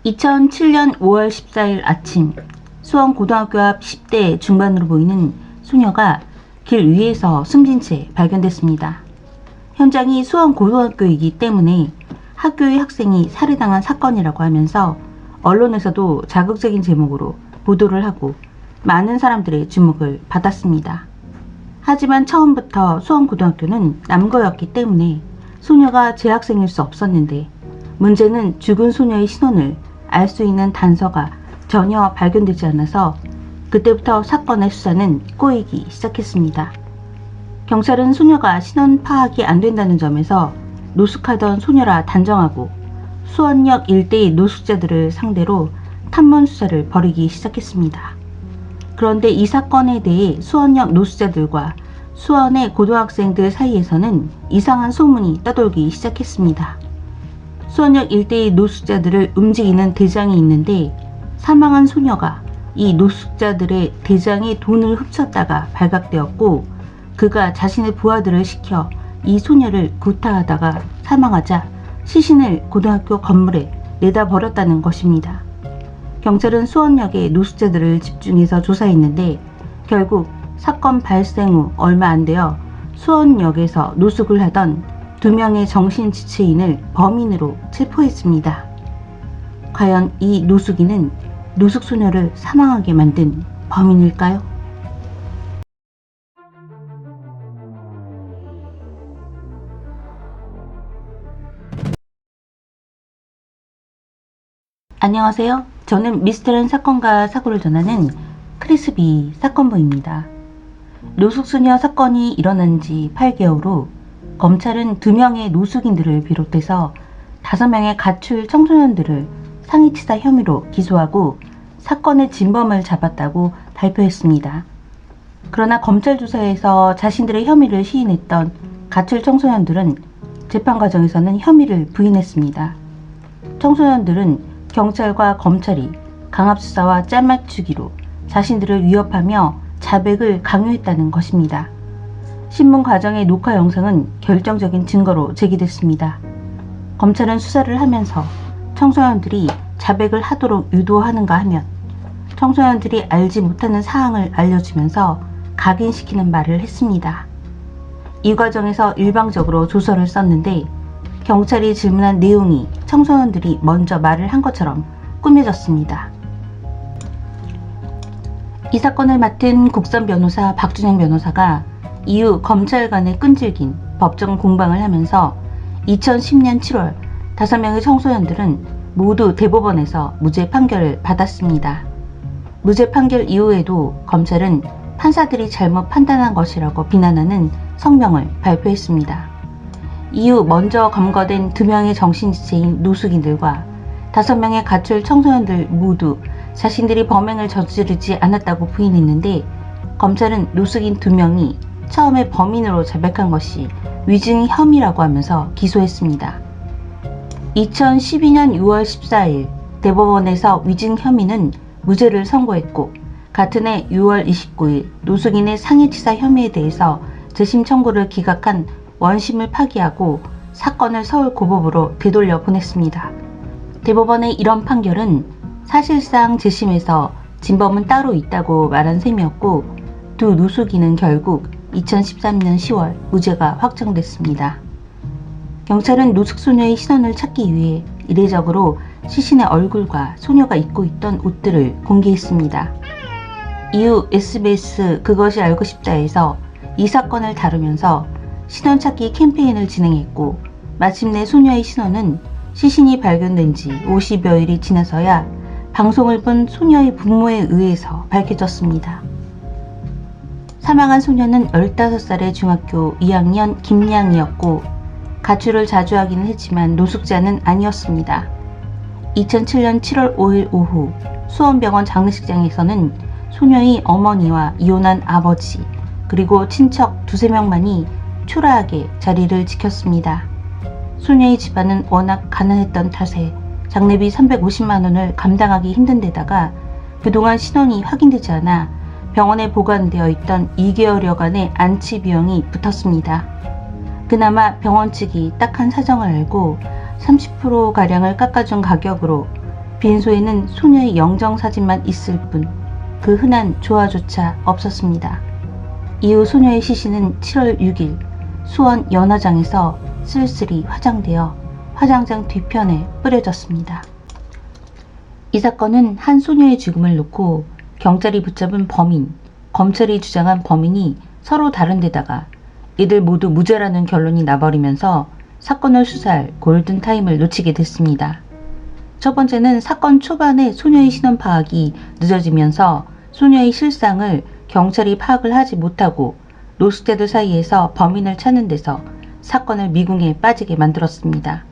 (2007년 5월 14일) 아침, 수원 고등학교 앞 10대 중반으로 보이는 소녀가 길 위에서 숨진 채 발견됐습니다. 현장이 수원 고등학교이기 때문에 학교의 학생이 살해당한 사건이라고 하면서 언론에서도 자극적인 제목으로 보도를 하고 많은 사람들의 주목을 받았습니다. 하지만 처음부터 수원 고등학교는 남고였기 때문에 소녀가 재학생일 수 없었는데, 문제는 죽은 소녀의 신원을 알 수 있는 단서가 전혀 발견되지 않아서 그때부터 사건의 수사는 꼬이기 시작했습니다. 경찰은 소녀가 신원 파악이 안 된다는 점에서 노숙하던 소녀라 단정하고 수원역 일대의 노숙자들을 상대로 탐문 수사를 벌이기 시작했습니다. 그런데 이 사건에 대해 수원역 노숙자들과 수원의 고등학생들 사이에서는 이상한 소문이 떠돌기 시작했습니다. 수원역 일대의 노숙자들을 움직이는 대장이 있는데, 사망한 소녀가 이 노숙자들의 대장의 돈을 훔쳤다가 발각되었고, 그가 자신의 부하들을 시켜 이 소녀를 구타하다가 사망하자 시신을 고등학교 건물에 내다 버렸다는 것입니다. 경찰은 수원역의 노숙자들을 집중해서 조사했는데, 결국 사건 발생 후 얼마 안 되어 수원역에서 노숙을 하던 2명의 정신지체인을 범인으로 체포했습니다. 과연 이 노숙인은 노숙소녀를 사망하게 만든 범인일까요? 안녕하세요. 저는 미스터리한 사건과 사고를 전하는 크리스비 사건부입니다. 노숙소녀 사건이 일어난 지 8개월 후 검찰은 2명의 노숙인들을 비롯해서 5명의 가출 청소년들을 상해치사 혐의로 기소하고 사건의 진범을 잡았다고 발표했습니다. 그러나 검찰 조사에서 자신들의 혐의를 시인했던 가출 청소년들은 재판 과정에서는 혐의를 부인했습니다. 청소년들은 경찰과 검찰이 강압수사와 짤맞추기로 자신들을 위협하며 자백을 강요했다는 것입니다. 신문 과정의 녹화 영상은 결정적인 증거로 제기됐습니다. 검찰은 수사를 하면서 청소년들이 자백을 하도록 유도하는가 하면 청소년들이 알지 못하는 사항을 알려주면서 각인시키는 말을 했습니다. 이 과정에서 일방적으로 조서를 썼는데, 경찰이 질문한 내용이 청소년들이 먼저 말을 한 것처럼 꾸며졌습니다. 이 사건을 맡은 국선 변호사 박준영 변호사가 이후 검찰 간의 끈질긴 법정 공방을 하면서 2010년 7월 5명의 청소년들은 모두 대법원에서 무죄 판결을 받았습니다. 무죄 판결 이후에도 검찰은 판사들이 잘못 판단한 것이라고 비난하는 성명을 발표했습니다. 이후 먼저 검거된 2명의 정신지체인 노숙인들과 5명의 가출 청소년들 모두 자신들이 범행을 저지르지 않았다고 부인했는데, 검찰은 노숙인 2명이 처음에 범인으로 자백한 것이 위증 혐의라고 하면서 기소했습니다. 2012년 6월 14일 대법원에서 위증 혐의는 무죄를 선고했고, 같은 해 6월 29일 노숙인의 상해치사 혐의에 대해서 재심 청구를 기각한 원심을 파기하고 사건을 서울고법으로 되돌려 보냈습니다. 대법원의 이런 판결은 사실상 재심에서 진범은 따로 있다고 말한 셈이었고, 두 노숙인은 결국 2013년 10월 무죄가 확정됐습니다. 경찰은 노숙소녀의 신원을 찾기 위해 이례적으로 시신의 얼굴과 소녀가 입고 있던 옷들을 공개했습니다. 이후 SBS 그것이 알고 싶다에서 이 사건을 다루면서 신원 찾기 캠페인을 진행했고, 마침내 소녀의 신원은 시신이 발견된 지 50여일이 지나서야 방송을 본 소녀의 부모에 의해서 밝혀졌습니다. 사망한 소녀는 15살의 중학교 2학년 김양이었고, 가출을 자주 하기는 했지만 노숙자는 아니었습니다. 2007년 7월 5일 오후 수원병원 장례식장에서는 소녀의 어머니와 이혼한 아버지, 그리고 친척 2~3명만이 초라하게 자리를 지켰습니다. 소녀의 집안은 워낙 가난했던 탓에 장례비 350만 원을 감당하기 힘든 데다가 그동안 신원이 확인되지 않아 병원에 보관되어 있던 2개월여간의 안치 비용이 붙었습니다. 그나마 병원 측이 딱한 사정을 알고 30%가량을 깎아준 가격으로 빈소에는 소녀의 영정사진만 있을 뿐 그 흔한 조화조차 없었습니다. 이후 소녀의 시신은 7월 6일 수원 연화장에서 쓸쓸히 화장되어 화장장 뒤편에 뿌려졌습니다. 이 사건은 한 소녀의 죽음을 놓고 경찰이 붙잡은 범인, 검찰이 주장한 범인이 서로 다른 데다가 이들 모두 무죄라는 결론이 나버리면서 사건을 수사할 골든타임을 놓치게 됐습니다. 첫 번째는 사건 초반에 소녀의 신원 파악이 늦어지면서 소녀의 실상을 경찰이 파악을 하지 못하고 노숙자들 사이에서 범인을 찾는 데서 사건을 미궁에 빠지게 만들었습니다.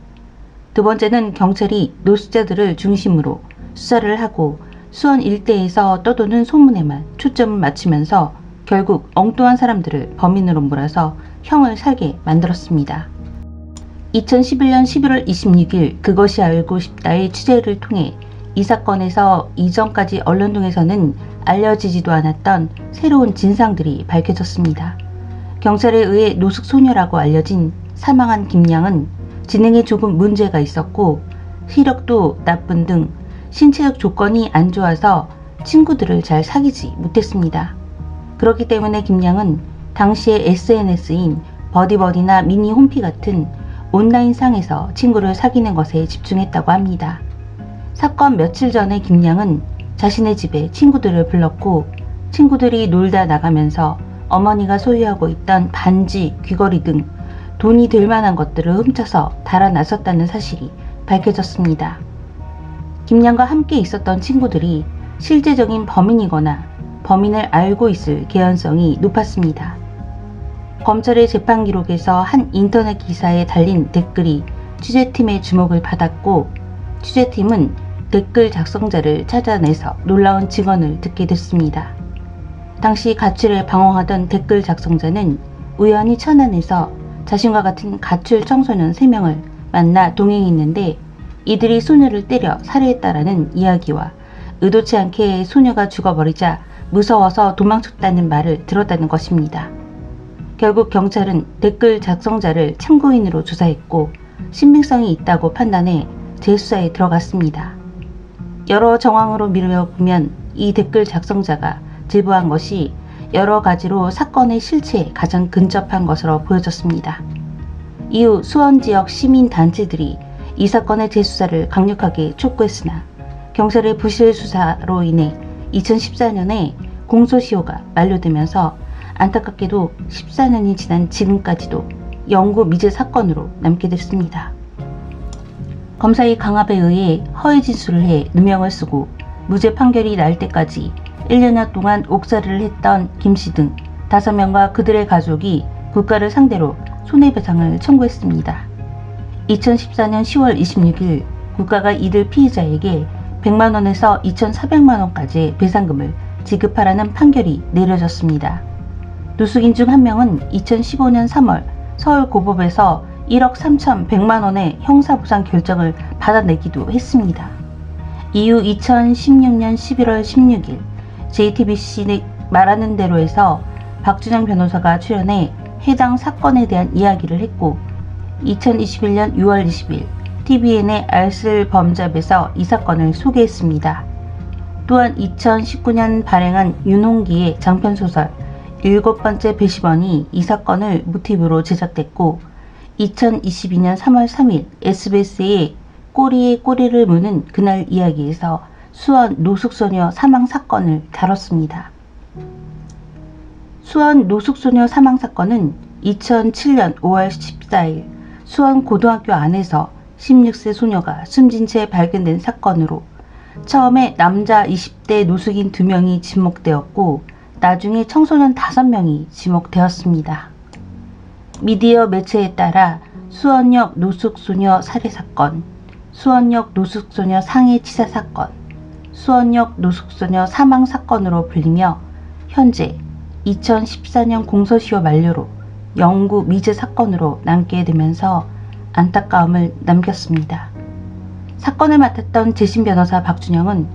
두 번째는 경찰이 노숙자들을 중심으로 수사를 하고 수원 일대에서 떠도는 소문에만 초점을 맞추면서 결국 엉뚱한 사람들을 범인으로 몰아서 형을 살게 만들었습니다. 2011년 11월 26일 그것이 알고 싶다의 취재를 통해 이 사건에서 이전까지 언론등에서는 알려지지도 않았던 새로운 진상들이 밝혀졌습니다. 경찰에 의해 노숙소녀라고 알려진 사망한 김양은 지능에 조금 문제가 있었고 시력도 나쁜 등 신체적 조건이 안 좋아서 친구들을 잘 사귀지 못했습니다. 그렇기 때문에 김양은 당시의 SNS인 버디버디나 미니 홈피 같은 온라인상에서 친구를 사귀는 것에 집중했다고 합니다. 사건 며칠 전에 김양은 자신의 집에 친구들을 불렀고 친구들이 놀다 나가면서 어머니가 소유하고 있던 반지, 귀걸이 등 돈이 될 만한 것들을 훔쳐서 달아나섰다는 사실이 밝혀졌습니다. 김양과 함께 있었던 친구들이 실제적인 범인이거나 범인을 알고 있을 개연성이 높았습니다. 검찰의 재판 기록에서 한 인터넷 기사에 달린 댓글이 취재팀의 주목을 받았고 취재팀은 댓글 작성자를 찾아내서 놀라운 증언을 듣게 됐습니다. 당시 가출에 방황하던 댓글 작성자는 우연히 천안에서 자신과 같은 가출 청소년 3명을 만나 동행했는데 이들이 소녀를 때려 살해했다라는 이야기와 의도치 않게 소녀가 죽어버리자 무서워서 도망쳤다는 말을 들었다는 것입니다. 결국 경찰은 댓글 작성자를 참고인으로 조사했고 신빙성이 있다고 판단해 재수사에 들어갔습니다. 여러 정황으로 미루어보면 이 댓글 작성자가 제보한 것이 여러 가지로 사건의 실체에 가장 근접한 것으로 보여졌습니다. 이후 수원 지역 시민단체들이 이 사건의 재수사를 강력하게 촉구했으나 경찰의 부실 수사로 인해 2014년에 공소시효가 만료되면서 안타깝게도 14년이 지난 지금까지도 영구 미제 사건으로 남게 됐습니다. 검사의 강압에 의해 허위 진술을 해 누명을 쓰고 무죄 판결이 날 때까지 1년여 동안 옥살이를 했던 김씨 등 5명과 그들의 가족이 국가를 상대로 손해배상을 청구했습니다. 2014년 10월 26일 국가가 이들 피의자에게 100만원에서 2,400만원까지의 배상금을 지급하라는 판결이 내려졌습니다. 노숙인 중 한 명은 2015년 3월 서울고법에서 1억 3,100만원의 형사보상 결정을 받아내기도 했습니다. 이후 2016년 11월 16일 JTBC 말하는 대로에서 박준영 변호사가 출연해 해당 사건에 대한 이야기를 했고 2021년 6월 20일 TVN의 알쓸범잡에서 이 사건을 소개했습니다. 또한 2019년 발행한 윤홍기의 장편소설 7번째 배심원이 이 사건을 모티브로 제작됐고 2022년 3월 3일 SBS의 꼬리에 꼬리를 무는 그날 이야기에서 수원 노숙소녀 사망 사건을 다뤘습니다. 수원 노숙소녀 사망 사건은 2007년 5월 14일 수원 고등학교 안에서 16세 소녀가 숨진 채 발견된 사건으로 처음에 남자 20대 노숙인 2명이 지목되었고 나중에 청소년 5명이 지목되었습니다. 미디어 매체에 따라 수원역 노숙소녀 살해사건, 수원역 노숙소녀 상해치사 사건, 수원역 노숙소녀 사망사건으로 불리며 현재 2014년 공소시효 만료로 영구 미제 사건으로 남게 되면서 안타까움을 남겼습니다. 사건을 맡았던 재심 변호사 박준영은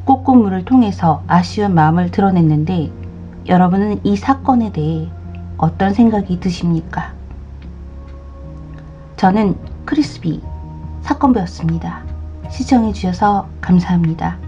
꽃고물을 통해서 아쉬운 마음을 드러냈는데 여러분은 이 사건에 대해 어떤 생각이 드십니까? 저는 크리스비 사건부였습니다. 시청해주셔서 감사합니다.